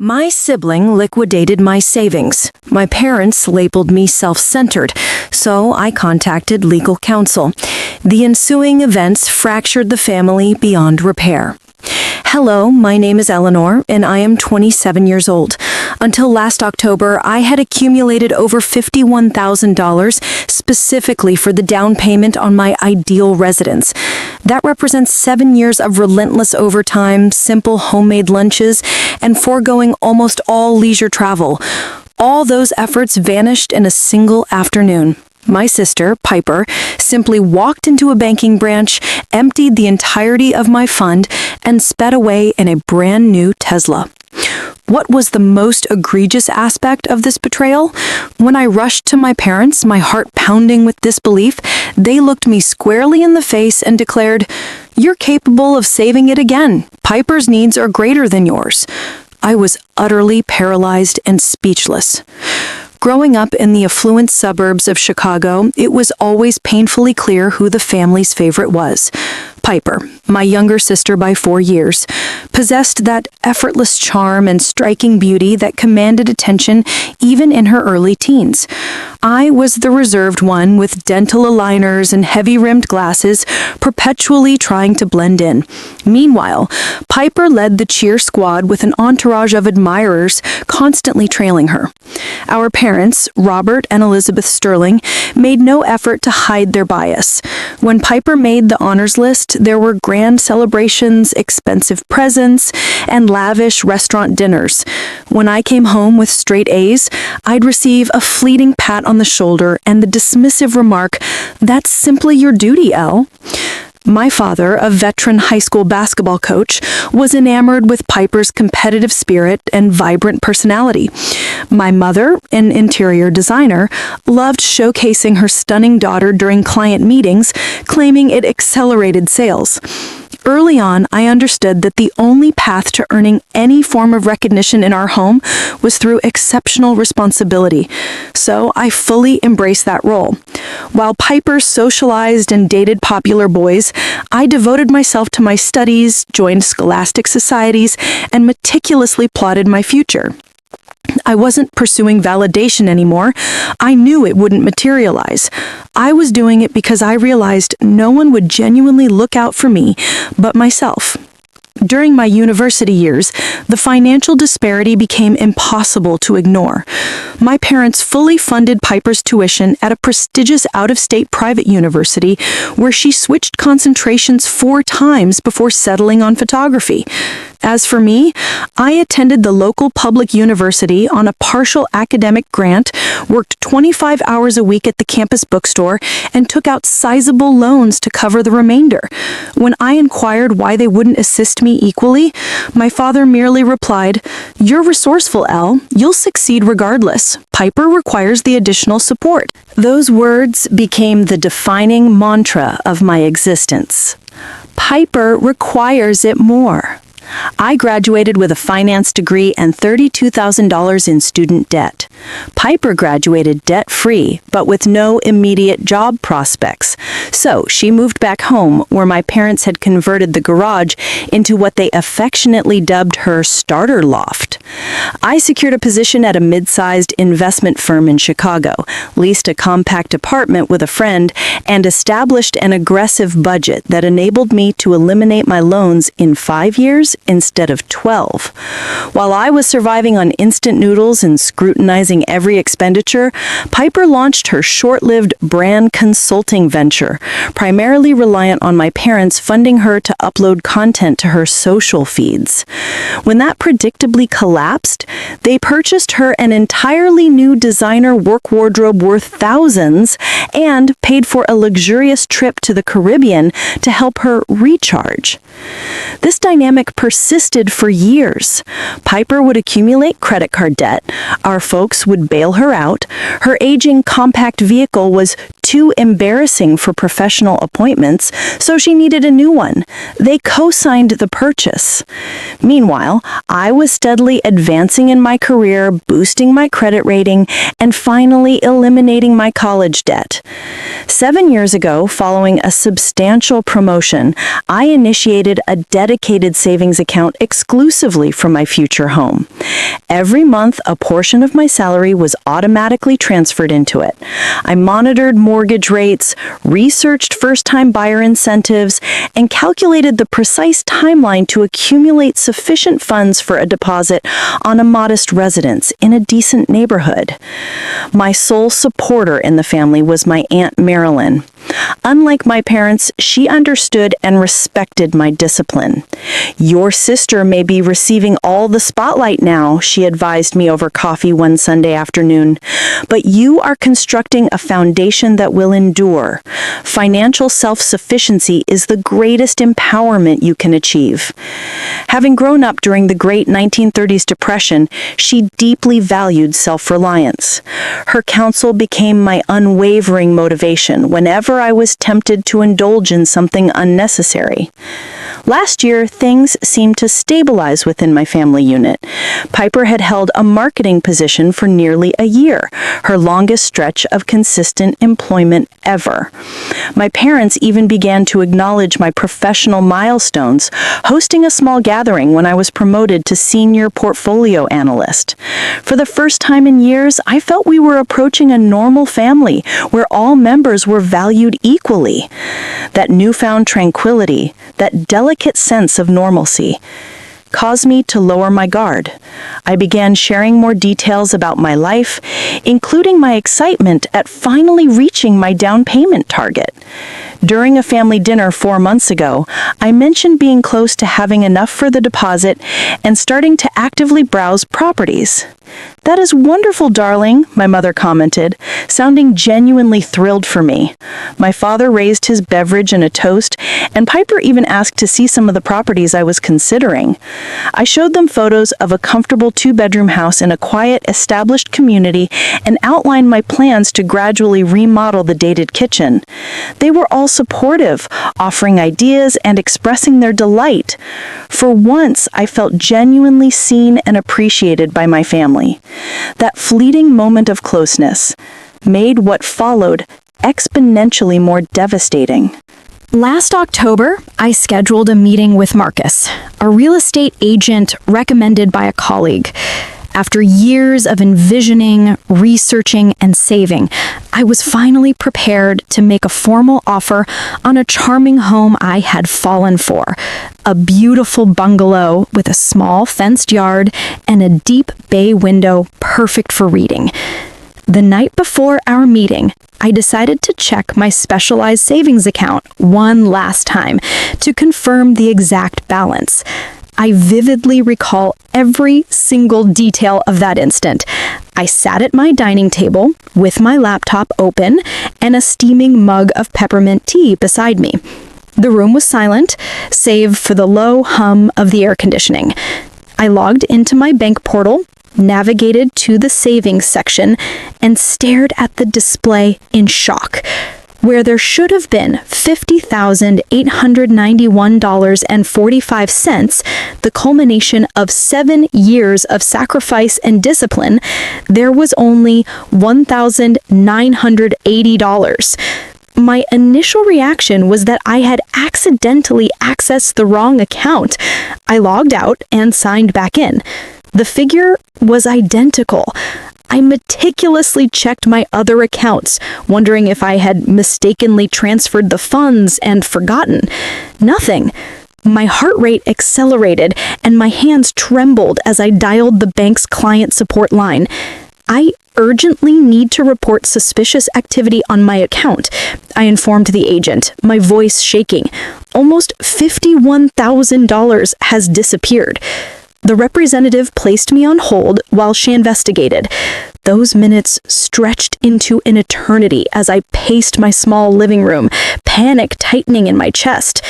My sibling liquidated my savings. My parents labeled me self-centered, so I contacted legal counsel. The ensuing events fractured the family beyond repair. Hello, my name is Eleanor, and I am 27 years old. Until last October, I had accumulated over $51,000 specifically for the down payment on my ideal residence. That represents 7 years of relentless overtime, simple homemade lunches, and foregoing almost all leisure travel. All those efforts vanished in a single afternoon. My sister, Piper, simply walked into a banking branch, emptied the entirety of my fund, and sped away in a brand new Tesla. What was the most egregious aspect of this betrayal? When I rushed to my parents, my heart pounding with disbelief, they looked me squarely in the face and declared, "You're capable of saving it again. Piper's needs are greater than yours." I was utterly paralyzed and speechless. Growing up in the affluent suburbs of Chicago, it was always painfully clear who the family's favorite was. Piper, my younger sister by 4 years, possessed that effortless charm and striking beauty that commanded attention even in her early teens. I was the reserved one with dental aligners and heavy-rimmed glasses, perpetually trying to blend in. Meanwhile, Piper led the cheer squad with an entourage of admirers constantly trailing her. Our parents, Robert and Elizabeth Sterling, made no effort to hide their bias. When Piper made the honors list, there were grand celebrations, expensive presents, and lavish restaurant dinners. When I came home with straight A's, I'd receive a fleeting pat on the shoulder and the dismissive remark, "That's simply your duty, Elle." My father, a veteran high school basketball coach, was enamored with Piper's competitive spirit and vibrant personality. My mother, an interior designer, loved showcasing her stunning daughter during client meetings, claiming it accelerated sales. Early on, I understood that the only path to earning any form of recognition in our home was through exceptional responsibility, so I fully embraced that role. While Piper socialized and dated popular boys, I devoted myself to my studies, joined scholastic societies, and meticulously plotted my future. I wasn't pursuing validation anymore. I knew it wouldn't materialize. I was doing it because I realized no one would genuinely look out for me but myself. During my university years, the financial disparity became impossible to ignore. My parents fully funded Piper's tuition at a prestigious out-of-state private university where she switched concentrations 4 times before settling on photography. As for me, I attended the local public university on a partial academic grant, worked 25 hours a week at the campus bookstore, and took out sizable loans to cover the remainder. When I inquired why they wouldn't assist me equally, my father merely replied, "You're resourceful, Elle. You'll succeed regardless. Piper requires the additional support." Those words became the defining mantra of my existence. Piper requires it more. I graduated with a finance degree and $32,000 in student debt. Piper graduated debt-free, but with no immediate job prospects. So she moved back home, where my parents had converted the garage into what they affectionately dubbed her starter loft. I secured a position at a mid-sized investment firm in Chicago, leased a compact apartment with a friend, and established an aggressive budget that enabled me to eliminate my loans in 5 years instead of 12. While I was surviving on instant noodles and scrutinizing every expenditure, Piper launched her short-lived brand consulting venture, primarily reliant on my parents funding her to upload content to her social feeds. When that predictably collapsed, they purchased her an entirely new designer work wardrobe worth thousands and paid for a luxurious trip to the Caribbean to help her recharge. This dynamic persisted for years. Piper would accumulate credit card debt, our folks would bail her out, her aging compact vehicle was too embarrassing for professional appointments, so she needed a new one. They co-signed the purchase. Meanwhile, I was steadily advancing in my career, boosting my credit rating, and finally eliminating my college debt. 7 years ago, following a substantial promotion, I initiated a dedicated savings account exclusively for my future home. Every month, a portion of my salary was automatically transferred into it. I monitored mortgage rates, researched first-time buyer incentives, and calculated the precise timeline to accumulate sufficient funds for a deposit on a modest residence in a decent neighborhood. My sole supporter in the family was my Aunt Marilyn. Unlike my parents, she understood and respected my discipline. "Your sister may be receiving all the spotlight now," she advised me over coffee one Sunday afternoon, "but you are constructing a foundation that will endure. Financial self-sufficiency is the greatest empowerment you can achieve." Having grown up during the great 1930s Depression, she deeply valued self-reliance. Her counsel became my unwavering motivation whenever I was tempted to indulge in something unnecessary. Last year, things seemed to stabilize within my family unit. Piper had held a marketing position for nearly a year, her longest stretch of consistent employment ever. My parents even began to acknowledge my professional milestones, hosting a small gathering when I was promoted to senior portfolio analyst. For the first time in years, I felt we were approaching a normal family where all members were valued equally. That newfound tranquility, that delicate sense of normalcy, caused me to lower my guard. I began sharing more details about my life, including my excitement at finally reaching my down payment target. During a family dinner 4 months ago, I mentioned being close to having enough for the deposit and starting to actively browse properties. "That is wonderful, darling," my mother commented, sounding genuinely thrilled for me. My father raised his beverage in a toast, and Piper even asked to see some of the properties I was considering. I showed them photos of a comfortable 2-bedroom house in a quiet, established community and outlined my plans to gradually remodel the dated kitchen. They were all supportive, offering ideas and expressing their delight. For once, I felt genuinely seen and appreciated by my family. That fleeting moment of closeness made what followed exponentially more devastating. Last October, I scheduled a meeting with Marcus, a real estate agent recommended by a colleague. After years of envisioning, researching, and saving, I was finally prepared to make a formal offer on a charming home I had fallen for. A beautiful bungalow with a small fenced yard and a deep bay window perfect for reading. The night before our meeting, I decided to check my specialized savings account one last time to confirm the exact balance. I vividly recall every single detail of that instant. I sat at my dining table with my laptop open and a steaming mug of peppermint tea beside me. The room was silent, save for the low hum of the air conditioning. I logged into my bank portal, navigated to the savings section, and stared at the display in shock. Where there should have been $50,891.45, the culmination of 7 years of sacrifice and discipline, there was only $1,980. My initial reaction was that I had accidentally accessed the wrong account. I logged out and signed back in. The figure was identical. I meticulously checked my other accounts, wondering if I had mistakenly transferred the funds and forgotten. Nothing. My heart rate accelerated and my hands trembled as I dialed the bank's client support line. "I urgently need to report suspicious activity on my account," I informed the agent, my voice shaking. "Almost $51,000 has disappeared." The representative placed me on hold while she investigated. Those minutes stretched into an eternity as I paced my small living room, panic tightening in my chest.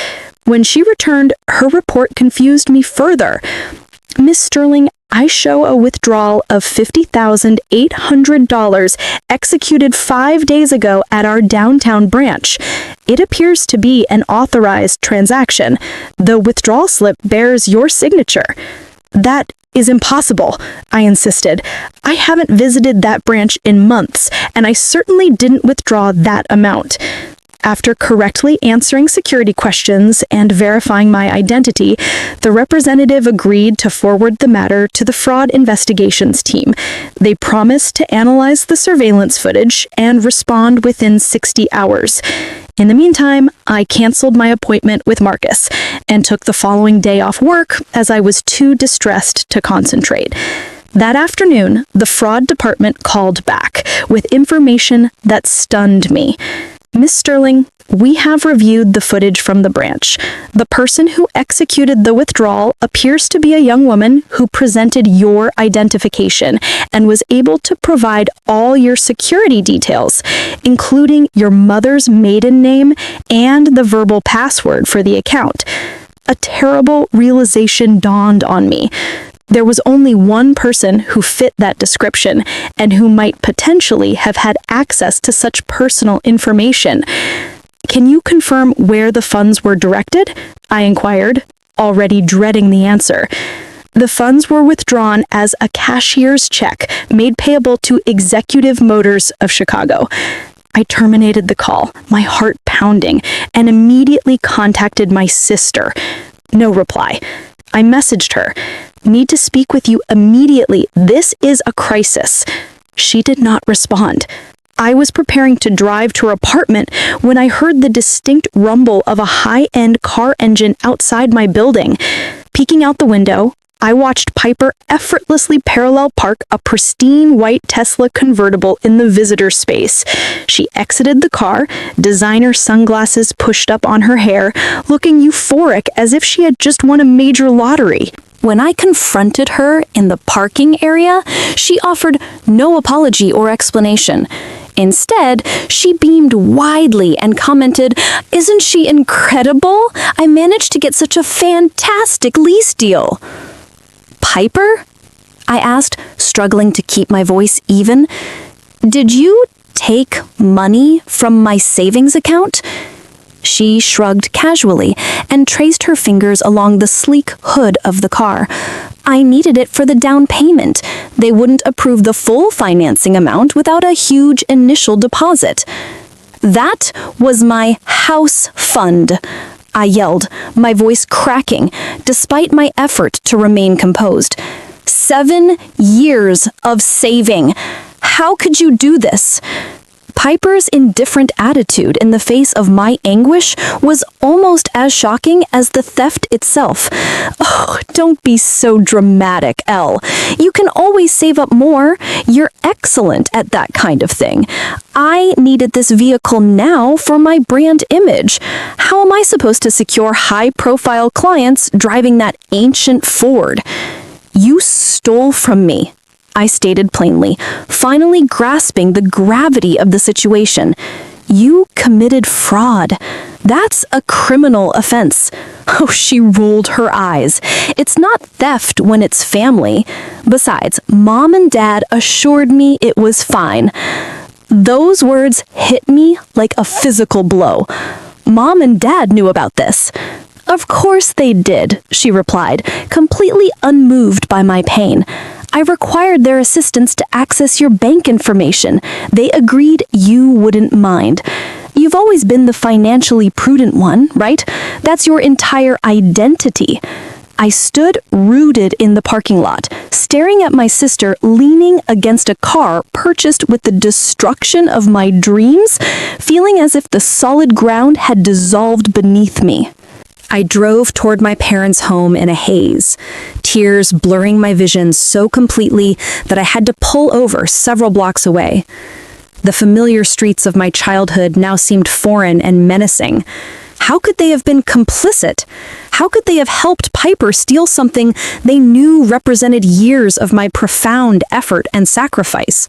When she returned, her report confused me further. "Miss Sterling, I show a withdrawal of $50,800 executed 5 days ago at our downtown branch. It appears to be an authorized transaction. The withdrawal slip bears your signature." "That is impossible," I insisted. "I haven't visited that branch in months, and I certainly didn't withdraw that amount." After correctly answering security questions and verifying my identity, the representative agreed to forward the matter to the fraud investigations team. They promised to analyze the surveillance footage and respond within 60 hours. In the meantime, I canceled my appointment with Marcus and took the following day off work as I was too distressed to concentrate. That afternoon, the fraud department called back with information that stunned me. Miss Sterling, we have reviewed the footage from the branch. The person who executed the withdrawal appears to be a young woman who presented your identification and was able to provide all your security details, including your mother's maiden name and the verbal password for the account. A terrible realization dawned on me. There was only one person who fit that description and who might potentially have had access to such personal information. Can you confirm where the funds were directed? I inquired, already dreading the answer. The funds were withdrawn as a cashier's check made payable to Executive Motors of Chicago. I terminated the call, my heart pounding, and immediately contacted my sister. No reply. I messaged her. Need to speak with you immediately. This is a crisis. She did not respond. I was preparing to drive to her apartment when I heard the distinct rumble of a high-end car engine outside my building. Peeking out the window, I watched Piper effortlessly parallel park a pristine white Tesla convertible in the visitor space. She exited the car, designer sunglasses pushed up on her hair, looking euphoric as if she had just won a major lottery. When I confronted her in the parking area, she offered no apology or explanation. Instead, she beamed widely and commented, "Isn't she incredible? I managed to get such a fantastic lease deal." "Piper?" I asked, struggling to keep my voice even. "Did you take money from my savings account?" She shrugged casually and traced her fingers along the sleek hood of the car. "I needed it for the down payment. They wouldn't approve the full financing amount without a huge initial deposit." "That was my house fund," I yelled, my voice cracking, despite my effort to remain composed. 7 years of saving. How could you do this? Piper's indifferent attitude in the face of my anguish was almost as shocking as the theft itself. "Oh, don't be so dramatic, Elle. You can always save up more. You're excellent at that kind of thing. I needed this vehicle now for my brand image. How am I supposed to secure high-profile clients driving that ancient Ford?" "You stole from me," I stated plainly, finally grasping the gravity of the situation. "You committed fraud. That's a criminal offense." Oh, she rolled her eyes. "It's not theft when it's family. Besides, Mom and Dad assured me it was fine." Those words hit me like a physical blow. Mom and Dad knew about this. "Of course they did," she replied, completely unmoved by my pain. "I required their assistance to access your bank information. They agreed you wouldn't mind. You've always been the financially prudent one, right? That's your entire identity." I stood rooted in the parking lot, staring at my sister leaning against a car purchased with the destruction of my dreams, feeling as if the solid ground had dissolved beneath me. I drove toward my parents' home in a haze, tears blurring my vision so completely that I had to pull over several blocks away. The familiar streets of my childhood now seemed foreign and menacing. How could they have been complicit? How could they have helped Piper steal something they knew represented years of my profound effort and sacrifice?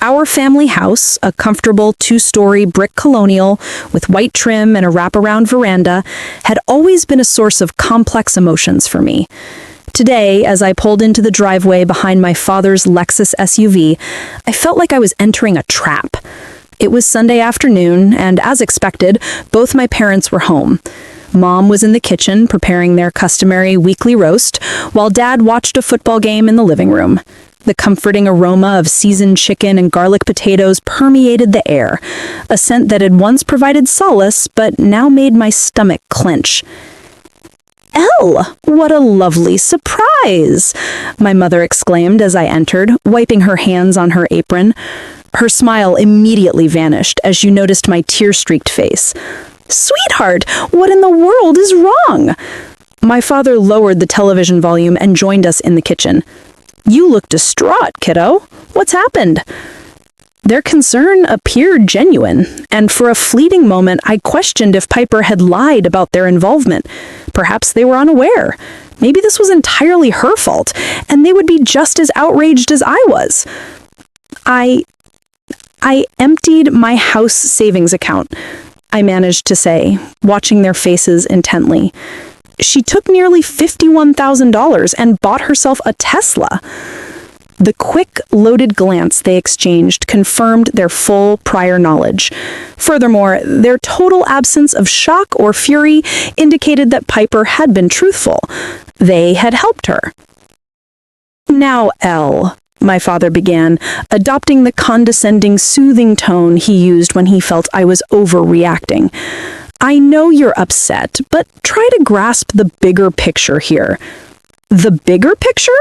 Our family house, a comfortable 2-story brick colonial with white trim and a wraparound veranda, had always been a source of complex emotions for me. Today, as I pulled into the driveway behind my father's Lexus SUV, I felt like I was entering a trap. It was Sunday afternoon, and as expected, both my parents were home. Mom was in the kitchen preparing their customary weekly roast, while Dad watched a football game in the living room. The comforting aroma of seasoned chicken and garlic potatoes permeated the air, a scent that had once provided solace but now made my stomach clench. Elle, what a lovely surprise! My mother exclaimed as I entered, wiping her hands on her apron. Her smile immediately vanished as she noticed my tear-streaked face. Sweetheart, what in the world is wrong? My father lowered the television volume and joined us in the kitchen. You look distraught, kiddo. What's happened? Their concern appeared genuine, and for a fleeting moment I questioned if Piper had lied about their involvement. Perhaps they were unaware. Maybe this was entirely her fault, and they would be just as outraged as I was. I emptied my house savings account, I managed to say, watching their faces intently. She took nearly $51,000 and bought herself a Tesla. The quick, loaded glance they exchanged confirmed their full prior knowledge. Furthermore, their total absence of shock or fury indicated that Piper had been truthful. They had helped her. Now, Elle, my father began, adopting the condescending, soothing tone he used when he felt I was overreacting. I know you're upset, but try to grasp the bigger picture here. The bigger picture?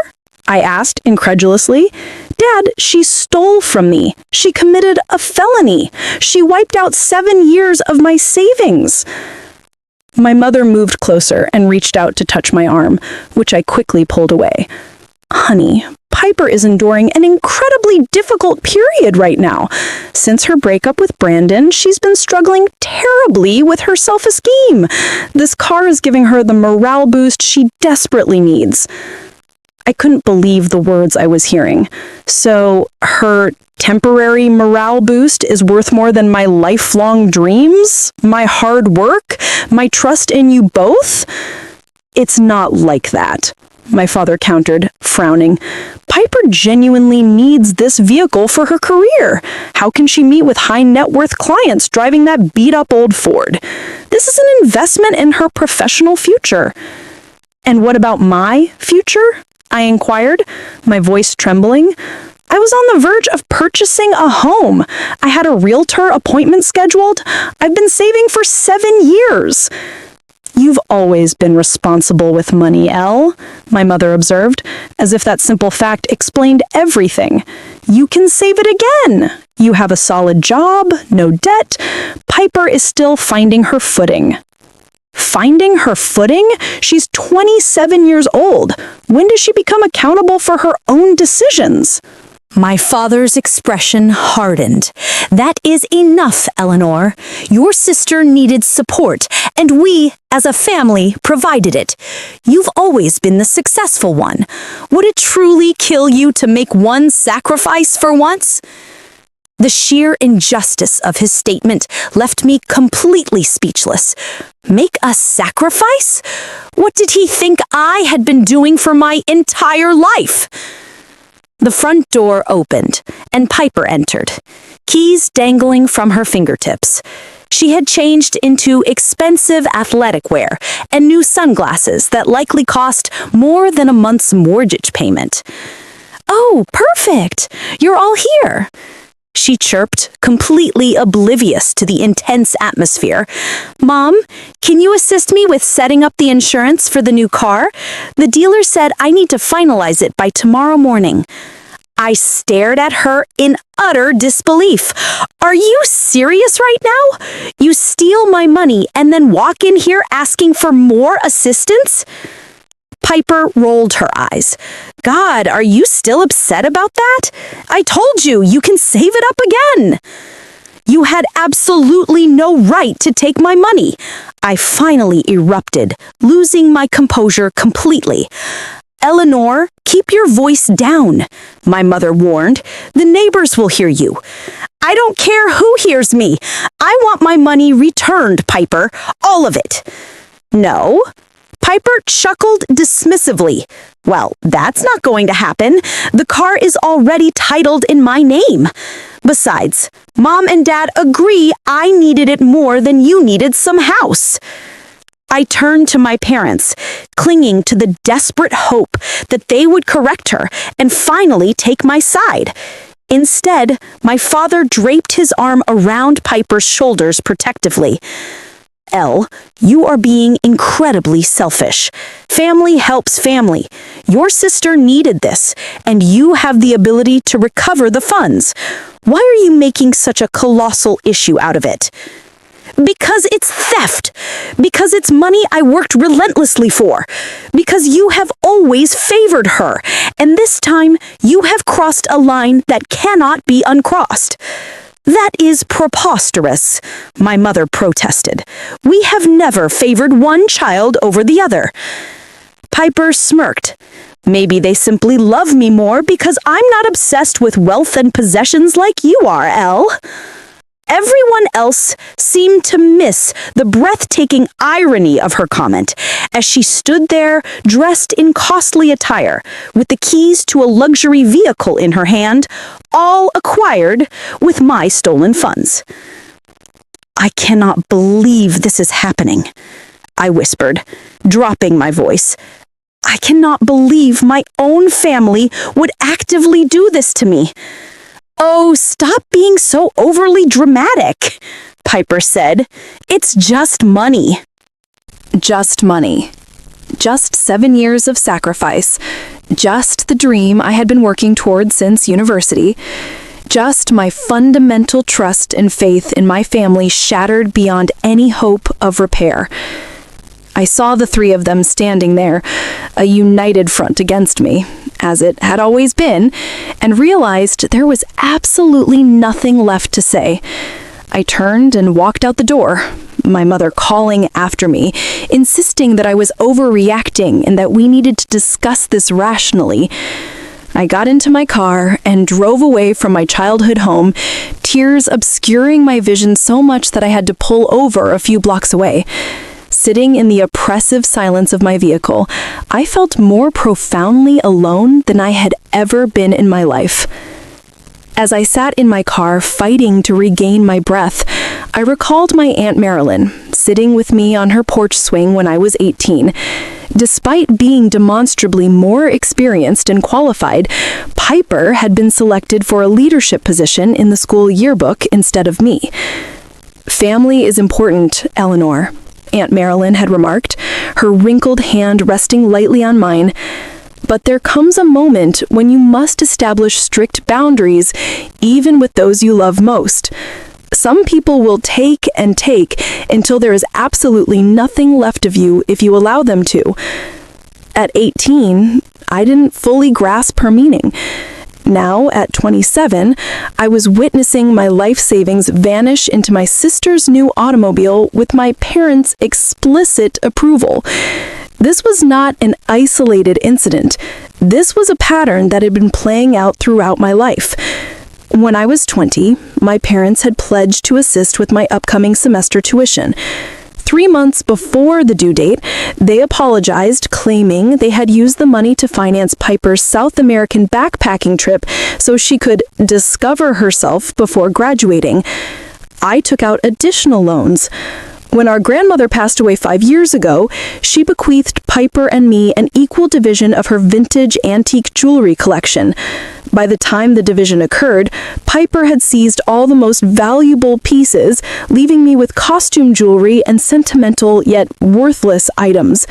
I asked incredulously. Dad, she stole from me. She committed a felony. She wiped out 7 years of my savings. My mother moved closer and reached out to touch my arm, which I quickly pulled away. Honey, Piper is enduring an incredibly difficult period right now. Since her breakup with Brandon, she's been struggling terribly with her self-esteem. This car is giving her the morale boost she desperately needs. I couldn't believe the words I was hearing. So, her temporary morale boost is worth more than my lifelong dreams? My hard work? My trust in you both? It's not like that, my father countered, frowning. Piper genuinely needs this vehicle for her career. How can she meet with high net worth clients driving that beat-up old Ford? This is an investment in her professional future. And what about my future? I inquired, my voice trembling. I was on the verge of purchasing a home. I had a realtor appointment scheduled. I've been saving for 7 years. You've always been responsible with money, Elle, my mother observed, as if that simple fact explained everything. You can save it again. You have a solid job, no debt. Piper is still finding her footing. Finding her footing? She's 27 years old. When does she become accountable for her own decisions? My father's expression hardened. That is enough, Eleanor. Your sister needed support, and we, as a family, provided it. You've always been the successful one. Would it truly kill you to make one sacrifice for once? The sheer injustice of his statement left me completely speechless. Make a sacrifice? What did he think I had been doing for my entire life? The front door opened, and Piper entered, keys dangling from her fingertips. She had changed into expensive athletic wear and new sunglasses that likely cost more than a month's mortgage payment. Oh, perfect! You're all here! She chirped, completely oblivious to the intense atmosphere. Mom, can you assist me with setting up the insurance for the new car? The dealer said I need to finalize it by tomorrow morning. I stared at her in utter disbelief. Are you serious right now? You steal my money and then walk in here asking for more assistance? Piper rolled her eyes. God, are you still upset about that? I told you, you can save it up again. You had absolutely no right to take my money. I finally erupted, losing my composure completely. Eleanor, keep your voice down, my mother warned. The neighbors will hear you. I don't care who hears me. I want my money returned, Piper. All of it. No. Piper chuckled dismissively. Well, that's not going to happen. The car is already titled in my name. Besides, Mom and Dad agree I needed it more than you needed some house. I turned to my parents, clinging to the desperate hope that they would correct her and finally take my side. Instead, my father draped his arm around Piper's shoulders protectively. Elle, you are being incredibly selfish. Family helps family. Your sister needed this, and you have the ability to recover the funds. Why are you making such a colossal issue out of it? Because it's theft. Because it's money I worked relentlessly for. Because you have always favored her, and this time you have crossed a line that cannot be uncrossed. That is preposterous, my mother protested. We have never favored one child over the other. Piper smirked. Maybe they simply love me more because I'm not obsessed with wealth and possessions like you are, Elle. Everyone else seemed to miss the breathtaking irony of her comment as she stood there dressed in costly attire with the keys to a luxury vehicle in her hand, all acquired with my stolen funds. I cannot believe this is happening, I whispered, dropping my voice. I cannot believe my own family would actively do this to me. Oh, stop being so overly dramatic, Piper said. It's just money. Just money. Just 7 years of sacrifice. Just the dream I had been working toward since university. Just my fundamental trust and faith in my family shattered beyond any hope of repair. I saw the three of them standing there, a united front against me, as it had always been, and realized there was absolutely nothing left to say. I turned and walked out the door, my mother calling after me, insisting that I was overreacting and that we needed to discuss this rationally. I got into my car and drove away from my childhood home, tears obscuring my vision so much that I had to pull over a few blocks away. Sitting in the oppressive silence of my vehicle, I felt more profoundly alone than I had ever been in my life. As I sat in my car fighting to regain my breath, I recalled my Aunt Marilyn, sitting with me on her porch swing when I was 18. Despite being demonstrably more experienced and qualified, Piper had been selected for a leadership position in the school yearbook instead of me. Family is important, Eleanor, Aunt Marilyn had remarked, her wrinkled hand resting lightly on mine. But there comes a moment when you must establish strict boundaries, even with those you love most. Some people will take and take until there is absolutely nothing left of you if you allow them to. At 18, I didn't fully grasp her meaning. Now, at 27, I was witnessing my life savings vanish into my sister's new automobile with my parents' explicit approval. This was not an isolated incident. This was a pattern that had been playing out throughout my life. When I was 20, my parents had pledged to assist with my upcoming semester tuition. 3 months before the due date, they apologized, claiming they had used the money to finance Piper's South American backpacking trip so she could discover herself before graduating. I took out additional loans. When our grandmother passed away 5 years ago, she bequeathed Piper and me an equal division of her vintage antique jewelry collection. By the time the division occurred, Piper had seized all the most valuable pieces, leaving me with costume jewelry and sentimental yet worthless items.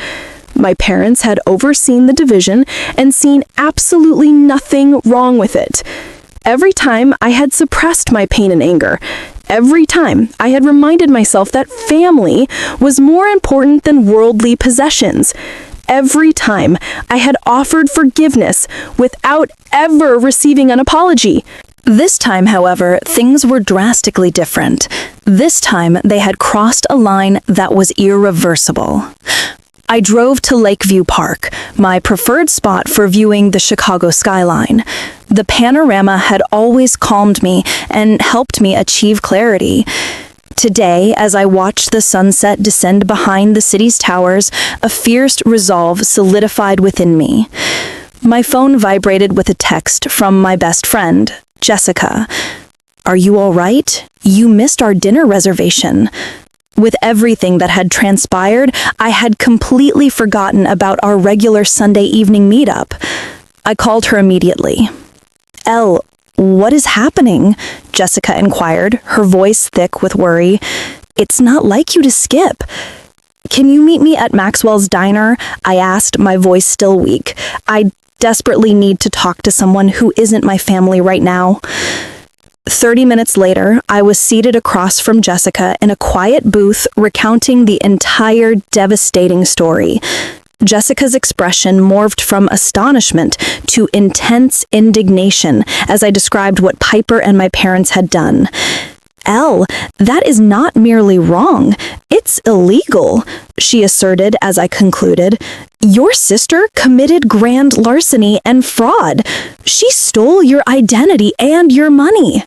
My parents had overseen the division and seen absolutely nothing wrong with it. Every time I had suppressed my pain and anger. Every time I had reminded myself that family was more important than worldly possessions. Every time I had offered forgiveness without ever receiving an apology. This time, however, things were drastically different. This time, they had crossed a line that was irreversible. I drove to Lakeview Park, my preferred spot for viewing the Chicago skyline. The panorama had always calmed me and helped me achieve clarity. Today, as I watched the sunset descend behind the city's towers, a fierce resolve solidified within me. My phone vibrated with a text from my best friend, Jessica. "Are you all right? You missed our dinner reservation." With everything that had transpired, I had completely forgotten about our regular Sunday evening meetup. I called her immediately. "Elle, what is happening?" Jessica inquired, her voice thick with worry. "It's not like you to skip." "Can you meet me at Maxwell's Diner?" I asked, my voice still weak. "I desperately need to talk to someone who isn't my family right now." 30 minutes later, I was seated across from Jessica in a quiet booth recounting the entire devastating story. Jessica's expression morphed from astonishment to intense indignation as I described what Piper and my parents had done. "Elle, that is not merely wrong. It's illegal," she asserted as I concluded. "Your sister committed grand larceny and fraud. She stole your identity and your money."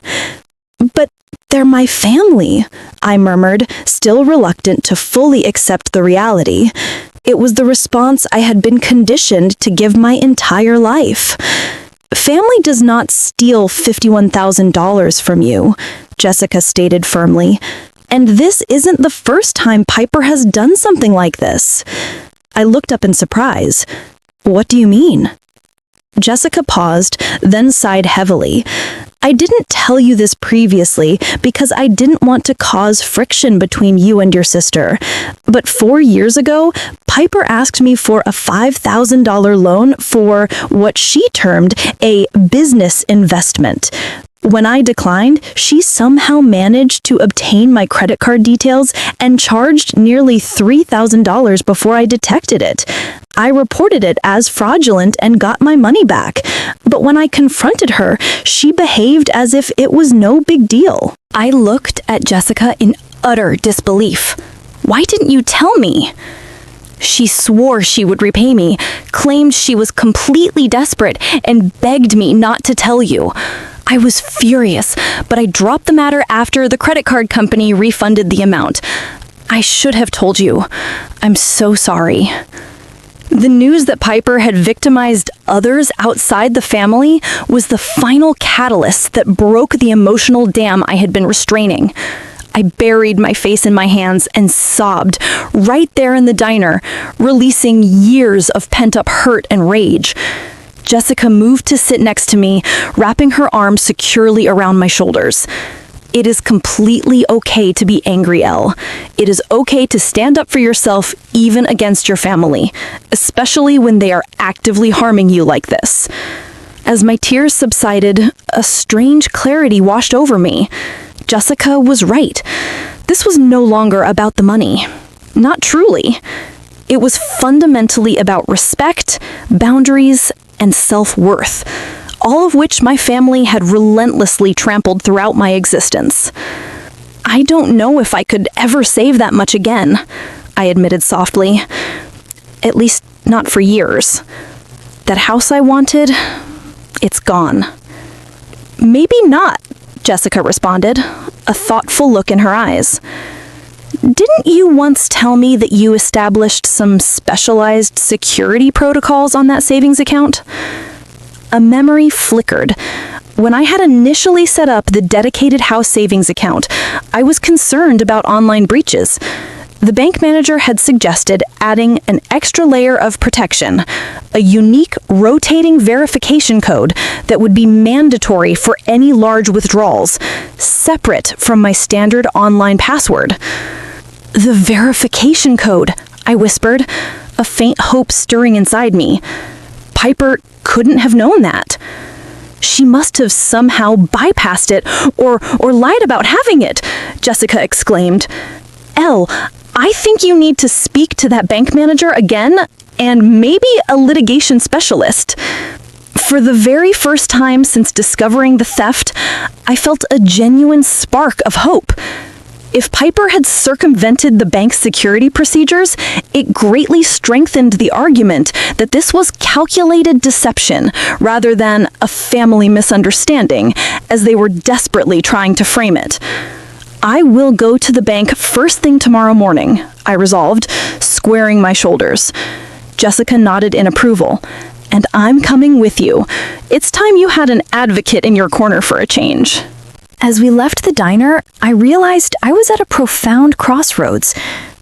"But they're my family," I murmured, still reluctant to fully accept the reality. It was the response I had been conditioned to give my entire life. "Family does not steal $51,000 from you," Jessica stated firmly. "And this isn't the first time Piper has done something like this." I looked up in surprise. "What do you mean?" Jessica paused, then sighed heavily. "I didn't tell you this previously because I didn't want to cause friction between you and your sister. But 4 years ago, Piper asked me for a $5,000 loan for what she termed a business investment. When I declined, she somehow managed to obtain my credit card details and charged nearly $3,000 before I detected it. I reported it as fraudulent and got my money back. But when I confronted her, she behaved as if it was no big deal." I looked at Jessica in utter disbelief. "Why didn't you tell me?" "She swore she would repay me, claimed she was completely desperate, and begged me not to tell you." I was furious, but I dropped the matter after the credit card company refunded the amount. "I should have told you. I'm so sorry." The news that Piper had victimized others outside the family was the final catalyst that broke the emotional dam I had been restraining. I buried my face in my hands and sobbed right there in the diner, releasing years of pent-up hurt and rage. Jessica moved to sit next to me, wrapping her arms securely around my shoulders. "It is completely okay to be angry, Elle. It is okay to stand up for yourself even against your family, especially when they are actively harming you like this." As my tears subsided, a strange clarity washed over me. Jessica was right. This was no longer about the money. Not truly. It was fundamentally about respect, boundaries, and self-worth, all of which my family had relentlessly trampled throughout my existence. "I don't know if I could ever save that much again," I admitted softly. "At least not for years. That house I wanted, it's gone." "Maybe not," Jessica responded, a thoughtful look in her eyes. "Didn't you once tell me that you established some specialized security protocols on that savings account?" A memory flickered. When I had initially set up the dedicated house savings account, I was concerned about online breaches. The bank manager had suggested adding an extra layer of protection, a unique rotating verification code that would be mandatory for any large withdrawals, separate from my standard online password. "The verification code," I whispered, a faint hope stirring inside me. Piper couldn't have known that. "She must have somehow bypassed it or lied about having it," Jessica exclaimed. "Elle, I think you need to speak to that bank manager again, and maybe a litigation specialist." For the very first time since discovering the theft, I felt a genuine spark of hope. If Piper had circumvented the bank's security procedures, it greatly strengthened the argument that this was calculated deception rather than a family misunderstanding, as they were desperately trying to frame it. "I will go to the bank first thing tomorrow morning," I resolved, squaring my shoulders. Jessica nodded in approval. "And I'm coming with you. It's time you had an advocate in your corner for a change." As we left the diner, I realized I was at a profound crossroads.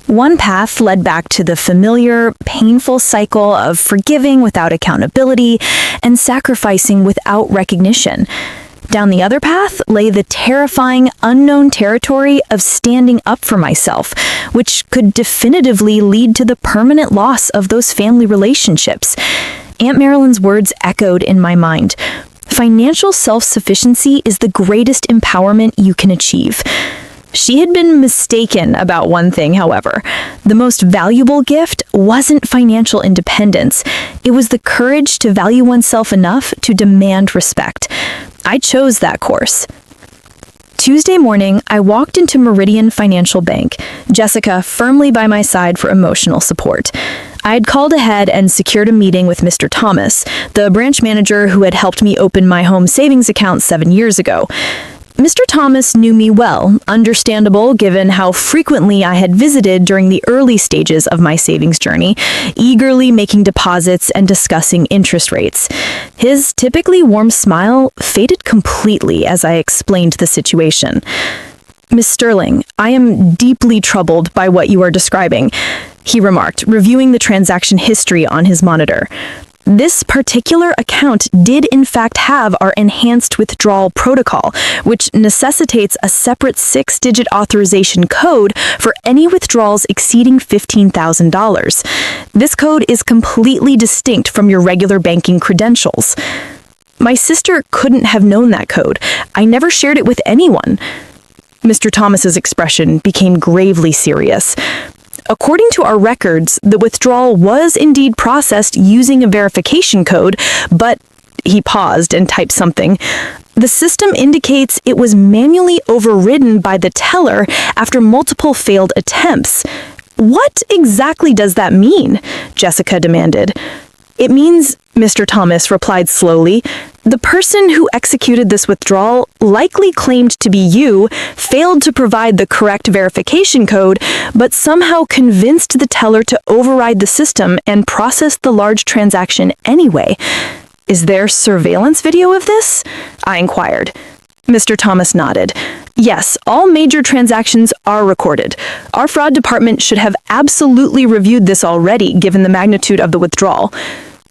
One path led back to the familiar, painful cycle of forgiving without accountability and sacrificing without recognition. Down the other path lay the terrifying, unknown territory of standing up for myself, which could definitively lead to the permanent loss of those family relationships. Aunt Marilyn's words echoed in my mind. Financial self-sufficiency is the greatest empowerment you can achieve. She had been mistaken about one thing, however. The most valuable gift wasn't financial independence. It was the courage to value oneself enough to demand respect. I chose that course. Tuesday morning, I walked into Meridian Financial Bank, Jessica firmly by my side for emotional support. I had called ahead and secured a meeting with Mr. Thomas, the branch manager who had helped me open my home savings account 7 years ago. Mr. Thomas knew me well, understandable given how frequently I had visited during the early stages of my savings journey, eagerly making deposits and discussing interest rates. His typically warm smile faded completely as I explained the situation. "Miss Sterling, I am deeply troubled by what you are describing," he remarked, reviewing the transaction history on his monitor. This particular account did in fact have our enhanced withdrawal protocol, which necessitates a separate 6-digit authorization code for any withdrawals exceeding $15,000. This code is completely distinct from your regular banking credentials. My sister couldn't have known that code. I never shared it with anyone. Mr. Thomas's expression became gravely serious. According to our records, the withdrawal was indeed processed using a verification code, but he paused and typed something. The system indicates it was manually overridden by the teller after multiple failed attempts. What exactly does that mean? Jessica demanded. It means, Mr. Thomas replied slowly, the person who executed this withdrawal, likely claimed to be you, failed to provide the correct verification code, but somehow convinced the teller to override the system and process the large transaction anyway. Is there surveillance video of this? I inquired. Mr. Thomas nodded. Yes, all major transactions are recorded. Our fraud department should have absolutely reviewed this already, given the magnitude of the withdrawal.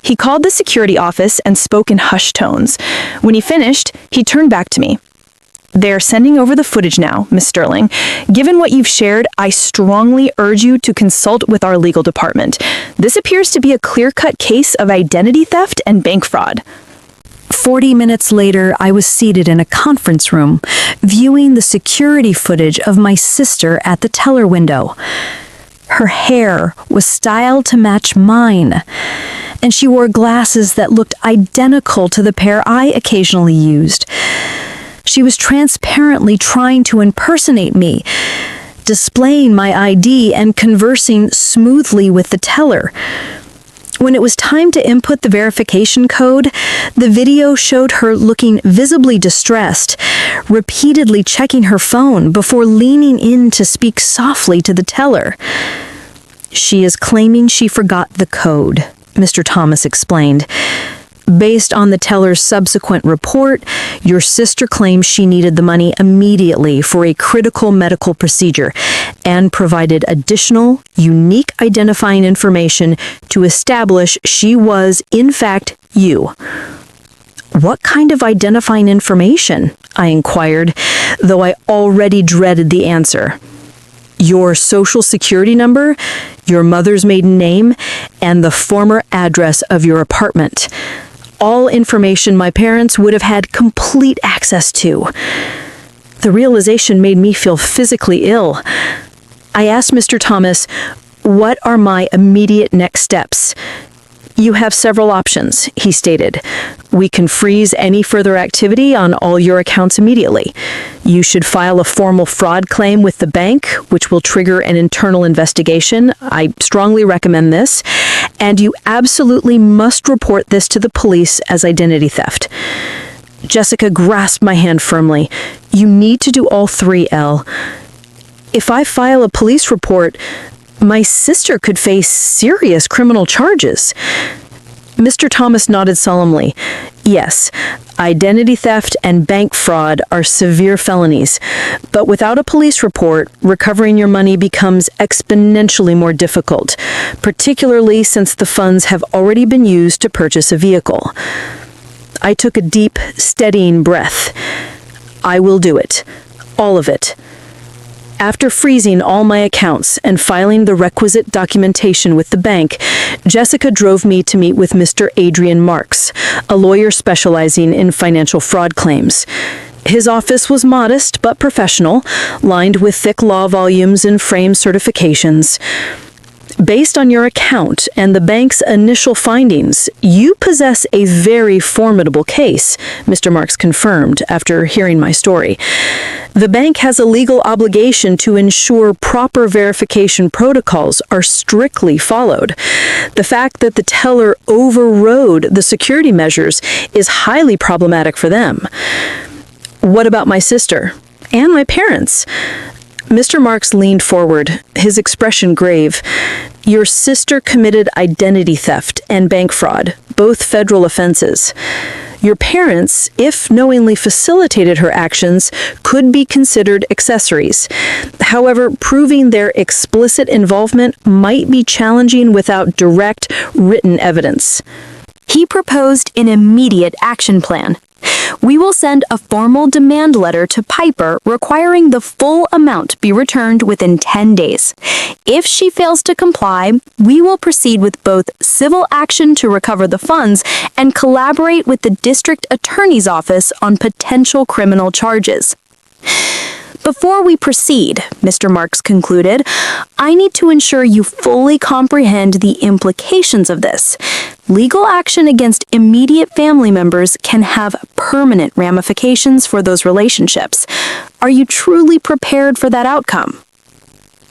He called the security office and spoke in hushed tones. When he finished, he turned back to me. They're sending over the footage now, Miss Sterling. Given what you've shared, I strongly urge you to consult with our legal department. This appears to be a clear-cut case of identity theft and bank fraud. 40 minutes later, I was seated in a conference room, viewing the security footage of my sister at the teller window. Her hair was styled to match mine, and she wore glasses that looked identical to the pair I occasionally used. She was transparently trying to impersonate me, displaying my ID and conversing smoothly with the teller. When it was time to input the verification code, the video showed her looking visibly distressed, repeatedly checking her phone before leaning in to speak softly to the teller. She is claiming she forgot the code, Mr. Thomas explained. Based on the teller's subsequent report, your sister claims she needed the money immediately for a critical medical procedure and provided additional, unique identifying information to establish she was, in fact, you. What kind of identifying information? I inquired, though I already dreaded the answer. Your social security number, your mother's maiden name, and the former address of your apartment. All information my parents would have had complete access to. The realization made me feel physically ill. I asked Mr. Thomas, what are my immediate next steps? You have several options, he stated. We can freeze any further activity on all your accounts immediately. You should file a formal fraud claim with the bank, which will trigger an internal investigation. I strongly recommend this. And you absolutely must report this to the police as identity theft. Jessica grasped my hand firmly. You need to do all three, Elle. If I file a police report, my sister could face serious criminal charges. Mr. Thomas nodded solemnly. Yes, identity theft and bank fraud are severe felonies, but without a police report, recovering your money becomes exponentially more difficult, particularly since the funds have already been used to purchase a vehicle. I took a deep, steadying breath. I will do it. All of it. After freezing all my accounts and filing the requisite documentation with the bank, Jessica drove me to meet with Mr. Adrian Marks, a lawyer specializing in financial fraud claims. His office was modest but professional, lined with thick law volumes and framed certifications. Based on your account and the bank's initial findings, you possess a very formidable case, Mr. Marks confirmed after hearing my story. The bank has a legal obligation to ensure proper verification protocols are strictly followed. The fact that the teller overrode the security measures is highly problematic for them. What about my sister? And my parents? Mr. Marks leaned forward, his expression grave. Your sister committed identity theft and bank fraud, both federal offenses. Your parents, if knowingly facilitated her actions, could be considered accessories. However, proving their explicit involvement might be challenging without direct, written evidence. He proposed an immediate action plan. We will send a formal demand letter to Piper requiring the full amount be returned within 10 days. If she fails to comply, we will proceed with both civil action to recover the funds and collaborate with the district attorney's office on potential criminal charges. Before we proceed, Mr. Marks concluded, I need to ensure you fully comprehend the implications of this. Legal action against immediate family members can have permanent ramifications for those relationships. Are you truly prepared for that outcome?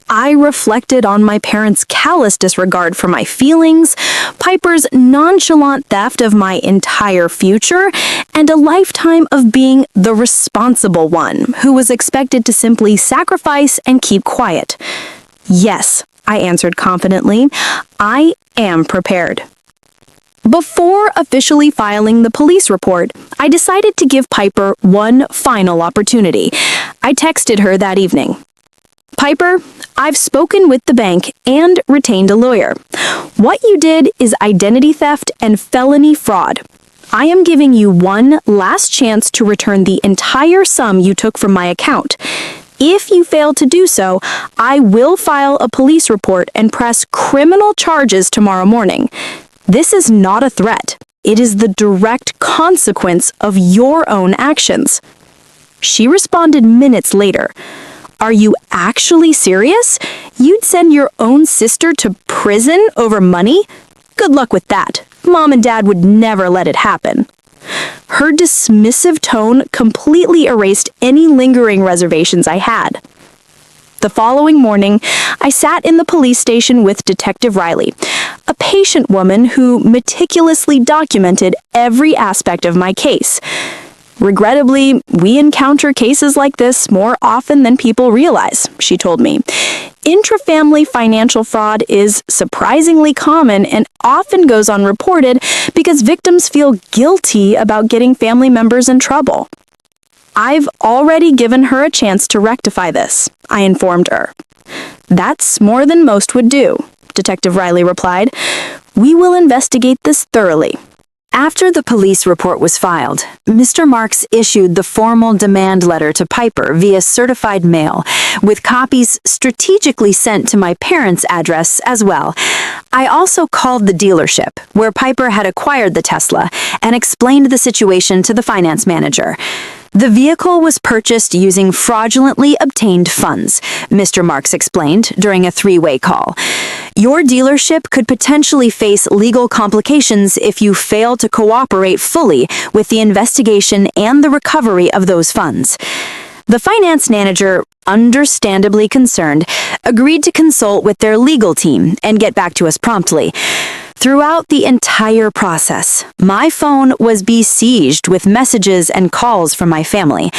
I reflected on my parents' callous disregard for my feelings, Piper's nonchalant theft of my entire future, and a lifetime of being the responsible one who was expected to simply sacrifice and keep quiet. Yes, I answered confidently, I am prepared. Before officially filing the police report, I decided to give Piper one final opportunity. I texted her that evening. Piper, I've spoken with the bank and retained a lawyer. What you did is identity theft and felony fraud. I am giving you one last chance to return the entire sum you took from my account. If you fail to do so, I will file a police report and press criminal charges tomorrow morning. This is not a threat. It is the direct consequence of your own actions. She responded minutes later. Are you actually serious? You'd send your own sister to prison over money? Good luck with that. Mom and Dad would never let it happen. Her dismissive tone completely erased any lingering reservations I had. The following morning, I sat in the police station with Detective Riley, a patient woman who meticulously documented every aspect of my case. Regrettably, we encounter cases like this more often than people realize, she told me. Intrafamily financial fraud is surprisingly common and often goes unreported because victims feel guilty about getting family members in trouble. I've already given her a chance to rectify this, I informed her. That's more than most would do, Detective Riley replied. We will investigate this thoroughly. After the police report was filed, Mr. Marks issued the formal demand letter to Piper via certified mail, with copies strategically sent to my parents' address as well. I also called the dealership, where Piper had acquired the Tesla, and explained the situation to the finance manager. The vehicle was purchased using fraudulently obtained funds, Mr. Marks explained during a three-way call. Your dealership could potentially face legal complications if you fail to cooperate fully with the investigation and the recovery of those funds. The finance manager, understandably concerned, agreed to consult with their legal team and get back to us promptly. Throughout the entire process, my phone was besieged with messages and calls from my family.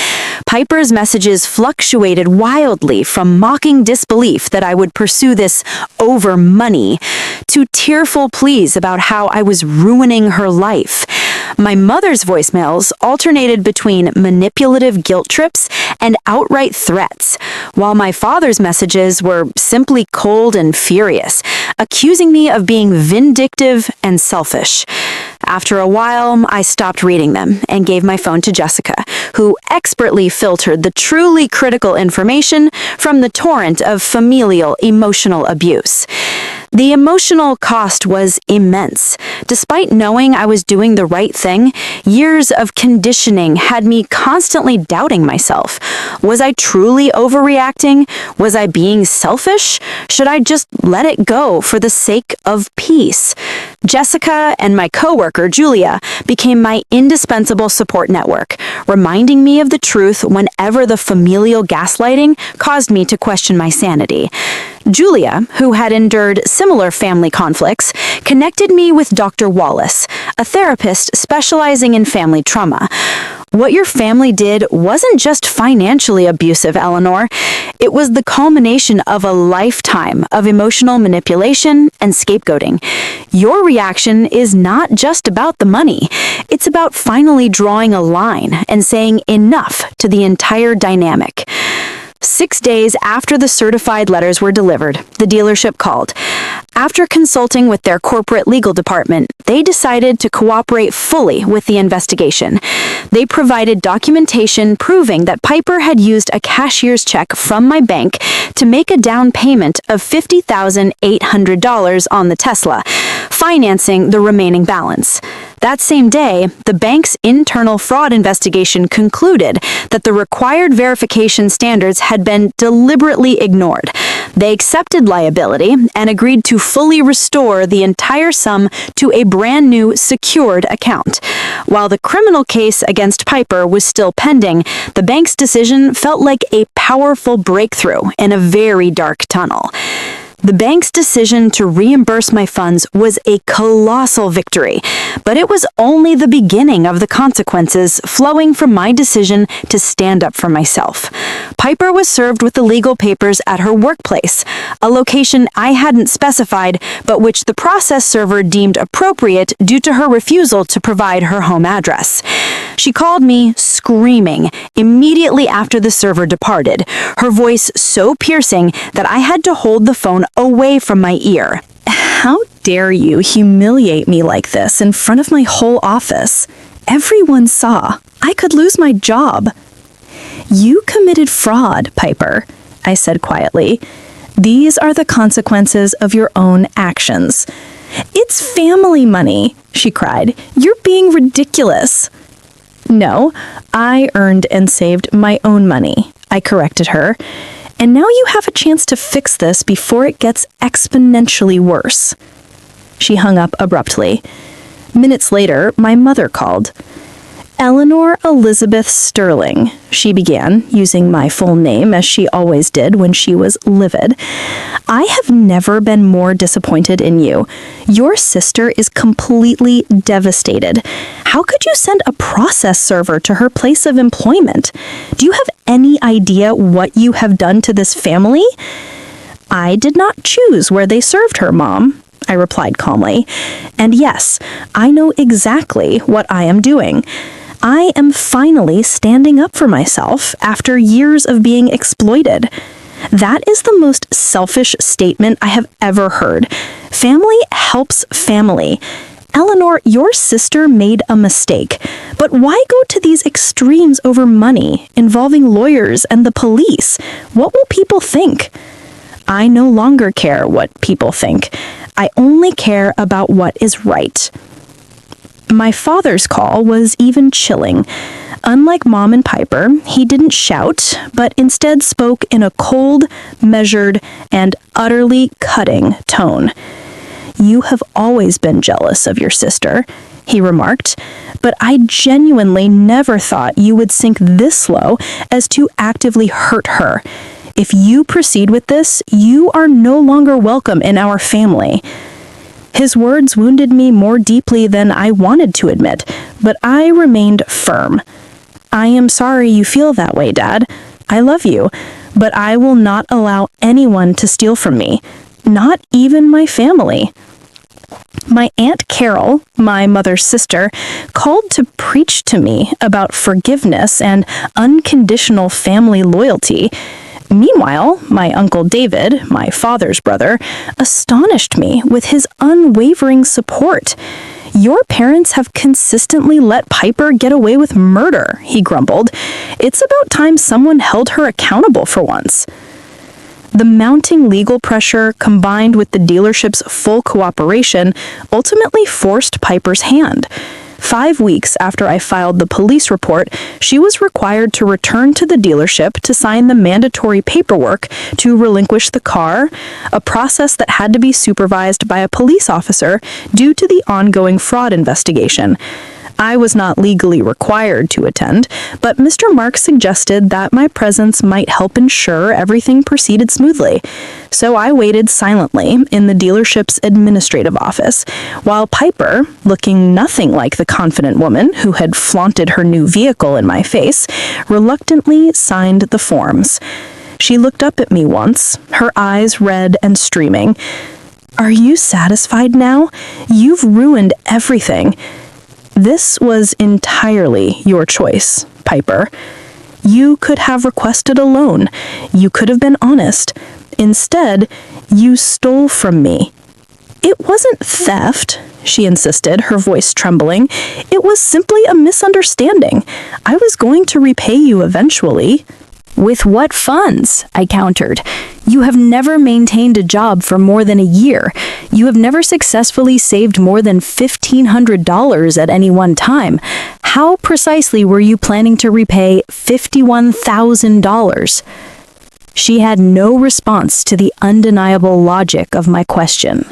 Piper's messages fluctuated wildly from mocking disbelief that I would pursue this over money to tearful pleas about how I was ruining her life. My mother's voicemails alternated between manipulative guilt trips and outright threats, while my father's messages were simply cold and furious, accusing me of being vindictive and selfish. After a while, I stopped reading them and gave my phone to Jessica, who expertly filtered the truly critical information from the torrent of familial emotional abuse. The emotional cost was immense. Despite knowing I was doing the right thing, years of conditioning had me constantly doubting myself. Was I truly overreacting? Was I being selfish? Should I just let it go for the sake of peace? Jessica and my coworker, Julia, became my indispensable support network, reminding me of the truth whenever the familial gaslighting caused me to question my sanity. Julia, who had endured similar family conflicts, connected me with Dr. Wallace, a therapist specializing in family trauma. What your family did wasn't just financially abusive, Eleanor. It was the culmination of a lifetime of emotional manipulation and scapegoating. Your reaction is not just about the money. It's about finally drawing a line and saying enough to the entire dynamic. 6 days after the certified letters were delivered, the dealership called. After consulting with their corporate legal department, they decided to cooperate fully with the investigation. They provided documentation proving that Piper had used a cashier's check from my bank to make a down payment of $50,800 on the Tesla, financing the remaining balance. That same day, the bank's internal fraud investigation concluded that the required verification standards had been deliberately ignored. They accepted liability and agreed to fully restore the entire sum to a brand new secured account. While the criminal case against Piper was still pending, the bank's decision felt like a powerful breakthrough in a very dark tunnel. The bank's decision to reimburse my funds was a colossal victory, but it was only the beginning of the consequences flowing from my decision to stand up for myself. Piper was served with the legal papers at her workplace, a location I hadn't specified, but which the process server deemed appropriate due to her refusal to provide her home address. She called me screaming immediately after the server departed, her voice so piercing that I had to hold the phone away from my ear. How dare you humiliate me like this in front of my whole office? Everyone saw. I could lose my job. You committed fraud, Piper, I said quietly. These are the consequences of your own actions. It's family money, she cried. You're being ridiculous. No, I earned and saved my own money, I corrected her. And now you have a chance to fix this before it gets exponentially worse. She hung up abruptly. Minutes later, my mother called. Eleanor Elizabeth Sterling, she began, using my full name as she always did when she was livid. I have never been more disappointed in you. Your sister is completely devastated. How could you send a process server to her place of employment? Do you have any idea what you have done to this family? I did not choose where they served her, Mom, I replied calmly. And yes, I know exactly what I am doing. I am finally standing up for myself after years of being exploited. That is the most selfish statement I have ever heard. Family helps family. Eleanor, your sister made a mistake. But why go to these extremes over money, involving lawyers and the police? What will people think? I no longer care what people think. I only care about what is right. My father's call was even chilling. Unlike Mom and Piper, he didn't shout, but instead spoke in a cold, measured, and utterly cutting tone. You have always been jealous of your sister, he remarked, but I genuinely never thought you would sink this low as to actively hurt her. If you proceed with this, you are no longer welcome in our family. His words wounded me more deeply than I wanted to admit, but I remained firm. I am sorry you feel that way, Dad. I love you, but I will not allow anyone to steal from me, not even my family. My Aunt Carol, my mother's sister, called to preach to me about forgiveness and unconditional family loyalty. Meanwhile, my Uncle David, my father's brother, astonished me with his unwavering support. "Your parents have consistently let Piper get away with murder," he grumbled. "It's about time someone held her accountable for once." The mounting legal pressure, combined with the dealership's full cooperation, ultimately forced Piper's hand. 5 weeks after I filed the police report, she was required to return to the dealership to sign the mandatory paperwork to relinquish the car, a process that had to be supervised by a police officer due to the ongoing fraud investigation. I was not legally required to attend, but Mr. Marks suggested that my presence might help ensure everything proceeded smoothly. So I waited silently in the dealership's administrative office, while Piper, looking nothing like the confident woman who had flaunted her new vehicle in my face, reluctantly signed the forms. She looked up at me once, her eyes red and streaming. "Are you satisfied now? You've ruined everything." "This was entirely your choice, Piper. You could have requested a loan. You could have been honest. Instead, you stole from me." "It wasn't theft," she insisted, her voice trembling. "It was simply a misunderstanding. I was going to repay you eventually." "With what funds?" I countered. "You have never maintained a job for more than a year. You have never successfully saved more than $1,500 at any one time. How precisely were you planning to repay $51,000? She had no response to the undeniable logic of my question.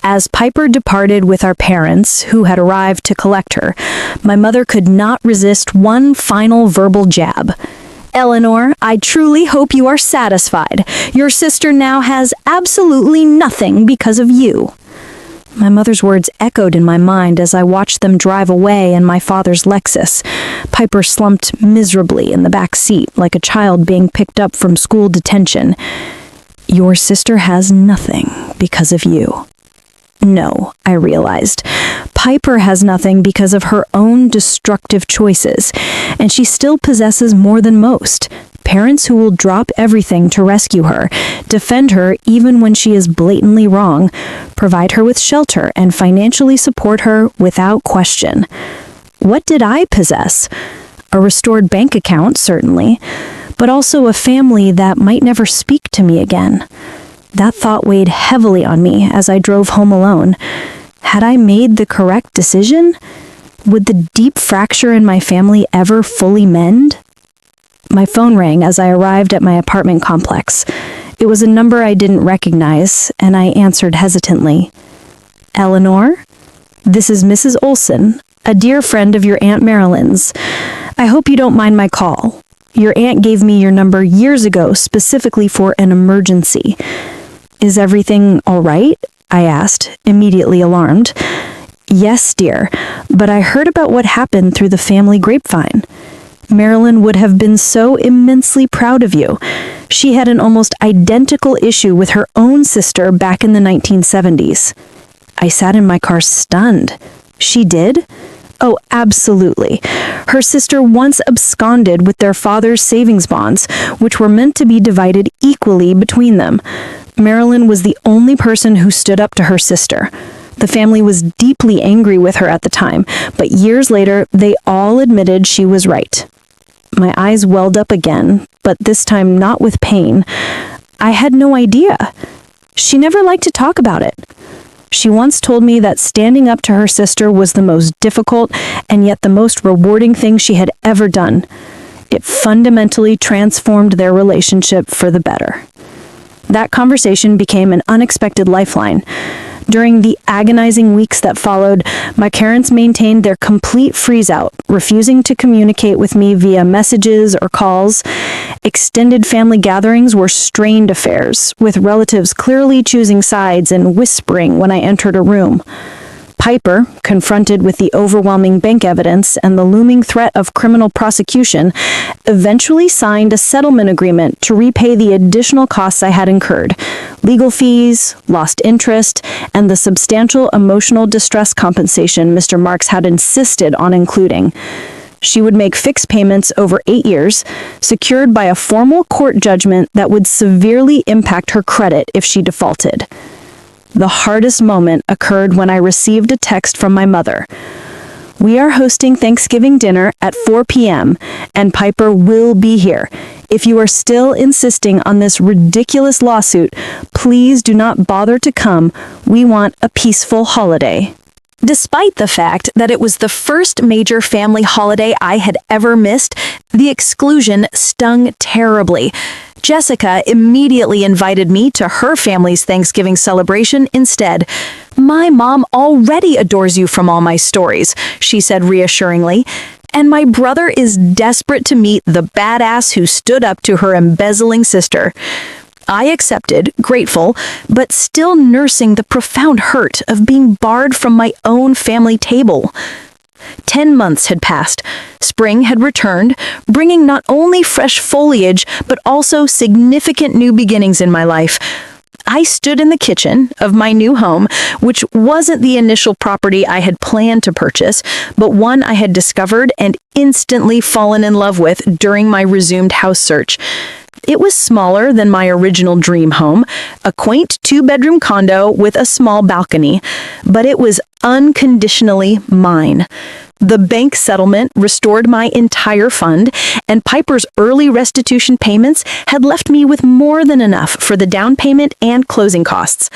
As Piper departed with our parents, who had arrived to collect her, my mother could not resist one final verbal jab. "Eleanor, I truly hope you are satisfied. Your sister now has absolutely nothing because of you." My mother's words echoed in my mind as I watched them drive away in my father's Lexus. Piper slumped miserably in the back seat, like a child being picked up from school detention. "Your sister has nothing because of you." No, I realized. Piper has nothing because of her own destructive choices, and she still possesses more than most. Parents who will drop everything to rescue her, defend her even when she is blatantly wrong, provide her with shelter and financially support her without question. What did I possess? A restored bank account, certainly, but also a family that might never speak to me again. That thought weighed heavily on me as I drove home alone. Had I made the correct decision? Would the deep fracture in my family ever fully mend? My phone rang as I arrived at my apartment complex. It was a number I didn't recognize, and I answered hesitantly. "Eleanor? This is Mrs. Olson, a dear friend of your Aunt Marilyn's. I hope you don't mind my call. Your aunt gave me your number years ago specifically for an emergency." "Is everything all right?" I asked, immediately alarmed. "Yes, dear, but I heard about what happened through the family grapevine. Marilyn would have been so immensely proud of you. She had an almost identical issue with her own sister back in the 1970s. I sat in my car stunned. "She did?" "Oh, absolutely. Her sister once absconded with their father's savings bonds, which were meant to be divided equally between them. Marilyn was the only person who stood up to her sister. The family was deeply angry with her at the time, but years later, they all admitted she was right." My eyes welled up again, but this time not with pain. I had no idea. She never liked to talk about it. She once told me that standing up to her sister was the most difficult and yet the most rewarding thing she had ever done. It fundamentally transformed their relationship for the better. That conversation became an unexpected lifeline. During the agonizing weeks that followed, my parents maintained their complete freeze-out, refusing to communicate with me via messages or calls. Extended family gatherings were strained affairs, with relatives clearly choosing sides and whispering when I entered a room. Piper, confronted with the overwhelming bank evidence and the looming threat of criminal prosecution, eventually signed a settlement agreement to repay the additional costs I had incurred: legal fees, lost interest, and the substantial emotional distress compensation Mr. Marks had insisted on including. She would make fixed payments over 8 years, secured by a formal court judgment that would severely impact her credit if she defaulted. The hardest moment occurred when I received a text from my mother. "We are hosting Thanksgiving dinner at 4 p.m., and Piper will be here. If you are still insisting on this ridiculous lawsuit, please do not bother to come. We want a peaceful holiday." Despite the fact that it was the first major family holiday I had ever missed, the exclusion stung terribly. Jessica immediately invited me to her family's Thanksgiving celebration instead. "My mom already adores you from all my stories," she said reassuringly, "and my brother is desperate to meet the badass who stood up to her embezzling sister." I accepted, grateful, but still nursing the profound hurt of being barred from my own family table. 10 months had passed. Spring had returned, bringing not only fresh foliage, but also significant new beginnings in my life. I stood in the kitchen of my new home, which wasn't the initial property I had planned to purchase, but one I had discovered and instantly fallen in love with during my resumed house search. It was smaller than my original dream home, a quaint 2-bedroom condo with a small balcony, but it was unconditionally mine. The bank settlement restored my entire fund, and Piper's early restitution payments had left me with more than enough for the down payment and closing costs.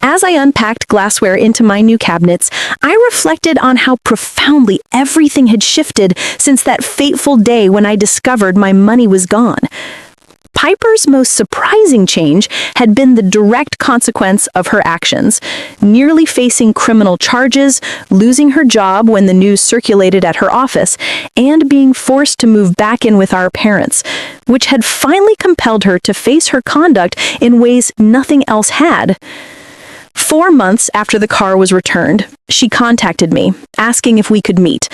As I unpacked glassware into my new cabinets, I reflected on how profoundly everything had shifted since that fateful day when I discovered my money was gone. Piper's most surprising change had been the direct consequence of her actions, nearly facing criminal charges, losing her job when the news circulated at her office, and being forced to move back in with our parents, which had finally compelled her to face her conduct in ways nothing else had. 4 months after the car was returned, she contacted me, asking if we could meet.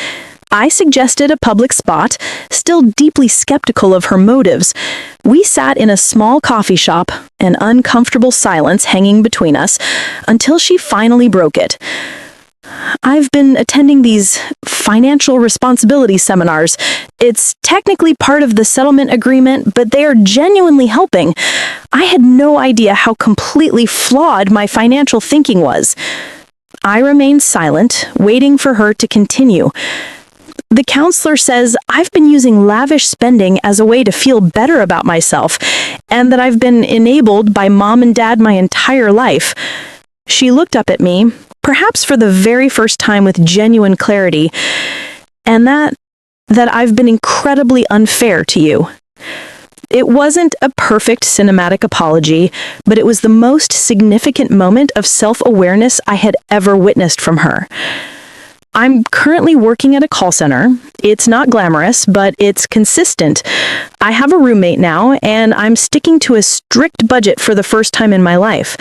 I suggested a public spot, still deeply skeptical of her motives. We sat in a small coffee shop, an uncomfortable silence hanging between us, until she finally broke it. "I've been attending these financial responsibility seminars. It's technically part of the settlement agreement, but they are genuinely helping. I had no idea how completely flawed my financial thinking was." I remained silent, waiting for her to continue. "The counselor says I've been using lavish spending as a way to feel better about myself, and that I've been enabled by mom and dad my entire life." She looked up at me, perhaps for the very first time with genuine clarity, "and that I've been incredibly unfair to you." It wasn't a perfect cinematic apology, but it was the most significant moment of self-awareness I had ever witnessed from her. "I'm currently working at a call center. It's not glamorous, but it's consistent. I have a roommate now, and I'm sticking to a strict budget for the first time in my life."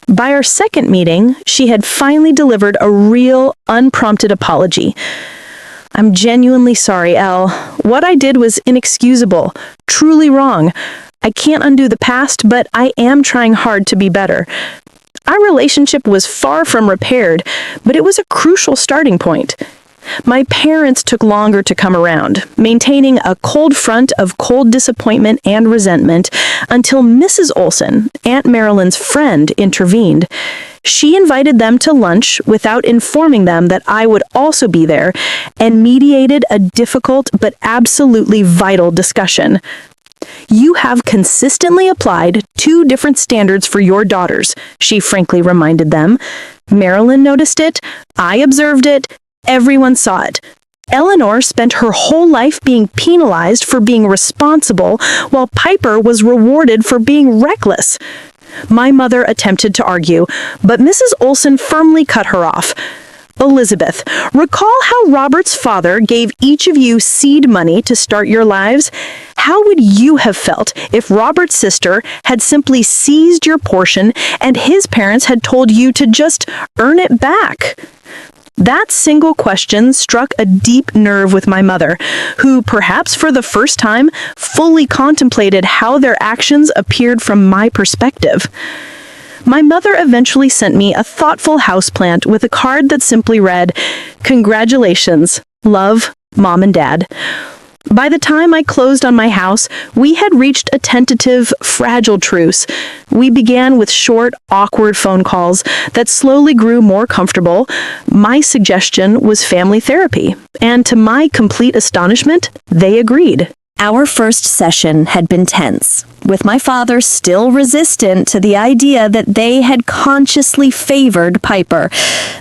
By our second meeting, she had finally delivered a real, unprompted apology. "I'm genuinely sorry, Elle. What I did was inexcusable, truly wrong. I can't undo the past, but I am trying hard to be better. Our relationship was far from repaired, but it was a crucial starting point. My parents took longer to come around, maintaining a cold front of cold disappointment and resentment until Mrs. Olson, Aunt Marilyn's friend, intervened. She invited them to lunch without informing them that I would also be there, and mediated a difficult but absolutely vital discussion. "You have consistently applied 2 different standards for your daughters," she frankly reminded them. "Marilyn noticed it, I observed it, everyone saw it. Eleanor spent her whole life being penalized for being responsible, while Piper was rewarded for being reckless." My mother attempted to argue, but Mrs. Olson firmly cut her off. "Elizabeth, recall how Robert's father gave each of you seed money to start your lives? How would you have felt if Robert's sister had simply seized your portion and his parents had told you to just earn it back? That single question struck a deep nerve with my mother, who, perhaps for the first time, fully contemplated how their actions appeared from my perspective. My mother eventually sent me a thoughtful houseplant with a card that simply read, "Congratulations, love, Mom and Dad." By the time I closed on my house, we had reached a tentative, fragile truce. We began with short, awkward phone calls that slowly grew more comfortable. My suggestion was family therapy, and to my complete astonishment, they agreed. Our first session had been tense, with my father still resistant to the idea that they had consciously favored Piper.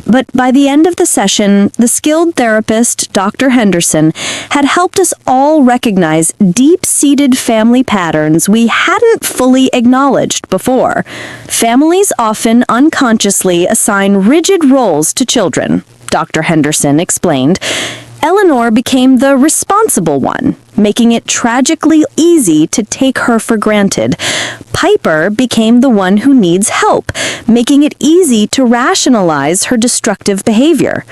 But by the end of the session, the skilled therapist, Dr. Henderson, had helped us all recognize deep-seated family patterns we hadn't fully acknowledged before. Families often unconsciously assign rigid roles to children, Dr. Henderson explained. Eleanor became the responsible one, making it tragically easy to take her for granted. Piper became the one who needs help, making it easy to rationalize her destructive behavior.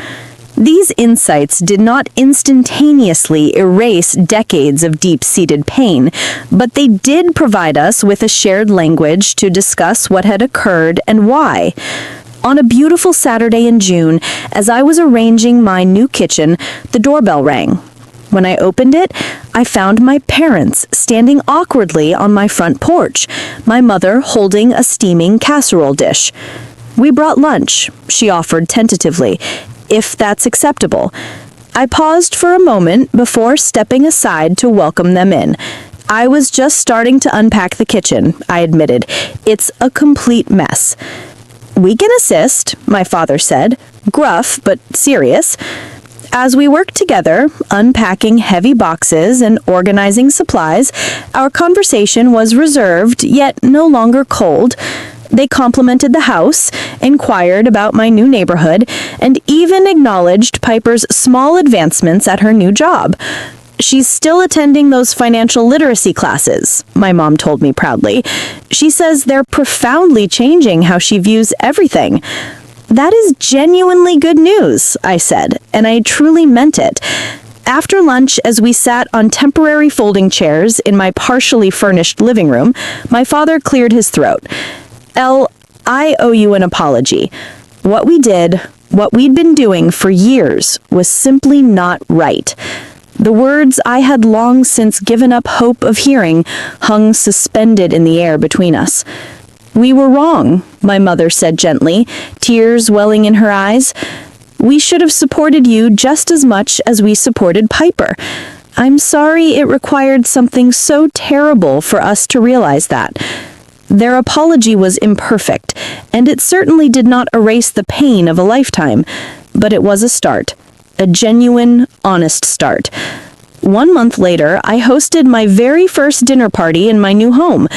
These insights did not instantaneously erase decades of deep-seated pain, but they did provide us with a shared language to discuss what had occurred and why. On a beautiful Saturday in June, as I was arranging my new kitchen, the doorbell rang. When I opened it, I found my parents standing awkwardly on my front porch, my mother holding a steaming casserole dish. "We brought lunch," she offered tentatively, "if that's acceptable." I paused for a moment before stepping aside to welcome them in. "I was just starting to unpack the kitchen," I admitted. "It's a complete mess." "We can assist," my father said, gruff but serious. As we worked together, unpacking heavy boxes and organizing supplies, our conversation was reserved, yet no longer cold. They complimented the house, inquired about my new neighborhood, and even acknowledged Piper's small advancements at her new job. "She's still attending those financial literacy classes," my mom told me proudly. "She says they're profoundly changing how she views everything." "That is genuinely good news," I said, and I truly meant it. After lunch, as we sat on temporary folding chairs in my partially furnished living room, my father cleared his throat. "Elle, I owe you an apology. What we did, what we'd been doing for years, was simply not right." The words I had long since given up hope of hearing hung suspended in the air between us. "We were wrong," my mother said gently, tears welling in her eyes. "We should have supported you just as much as we supported Piper. I'm sorry it required something so terrible for us to realize that." Their apology was imperfect, and it certainly did not erase the pain of a lifetime, but it was a start. A genuine, honest start. 1 month later, I hosted my very first dinner party in my new home.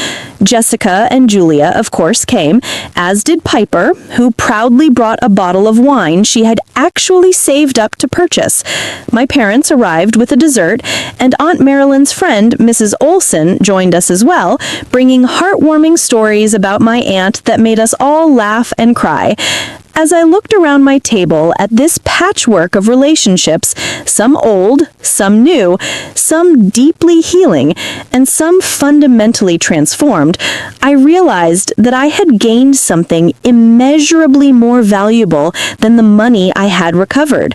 Jessica and Julia, of course, came, as did Piper, who proudly brought a bottle of wine she had actually saved up to purchase. My parents arrived with a dessert, and Aunt Marilyn's friend, Mrs. Olson, joined us as well, bringing heartwarming stories about my aunt that made us all laugh and cry. As I looked around my table at this patchwork of relationships, some old, some new, some deeply healing, and some fundamentally transformed, I realized that I had gained something immeasurably more valuable than the money I had recovered.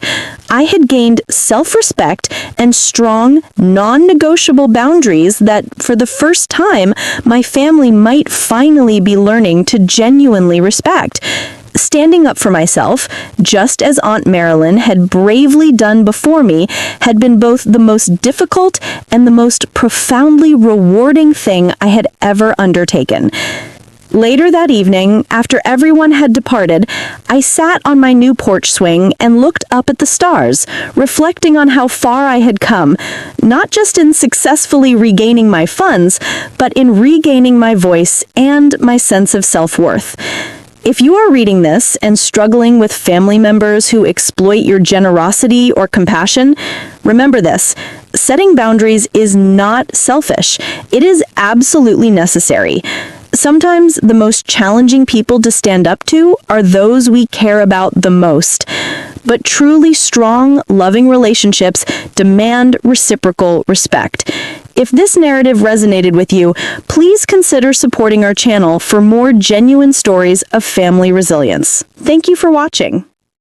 I had gained self-respect and strong, non-negotiable boundaries that, for the first time, my family might finally be learning to genuinely respect. Standing up for myself, just as Aunt Marilyn had bravely done before me, had been both the most difficult and the most profoundly rewarding thing I had ever undertaken. Later that evening, after everyone had departed, I sat on my new porch swing and looked up at the stars, reflecting on how far I had come, not just in successfully regaining my funds, but in regaining my voice and my sense of self-worth. If you are reading this and struggling with family members who exploit your generosity or compassion, remember this: Setting boundaries is not selfish. It is absolutely necessary. Sometimes the most challenging people to stand up to are those we care about the most. But truly strong, loving relationships demand reciprocal respect. If this narrative resonated with you, please consider supporting our channel for more genuine stories of family resilience. Thank you for watching.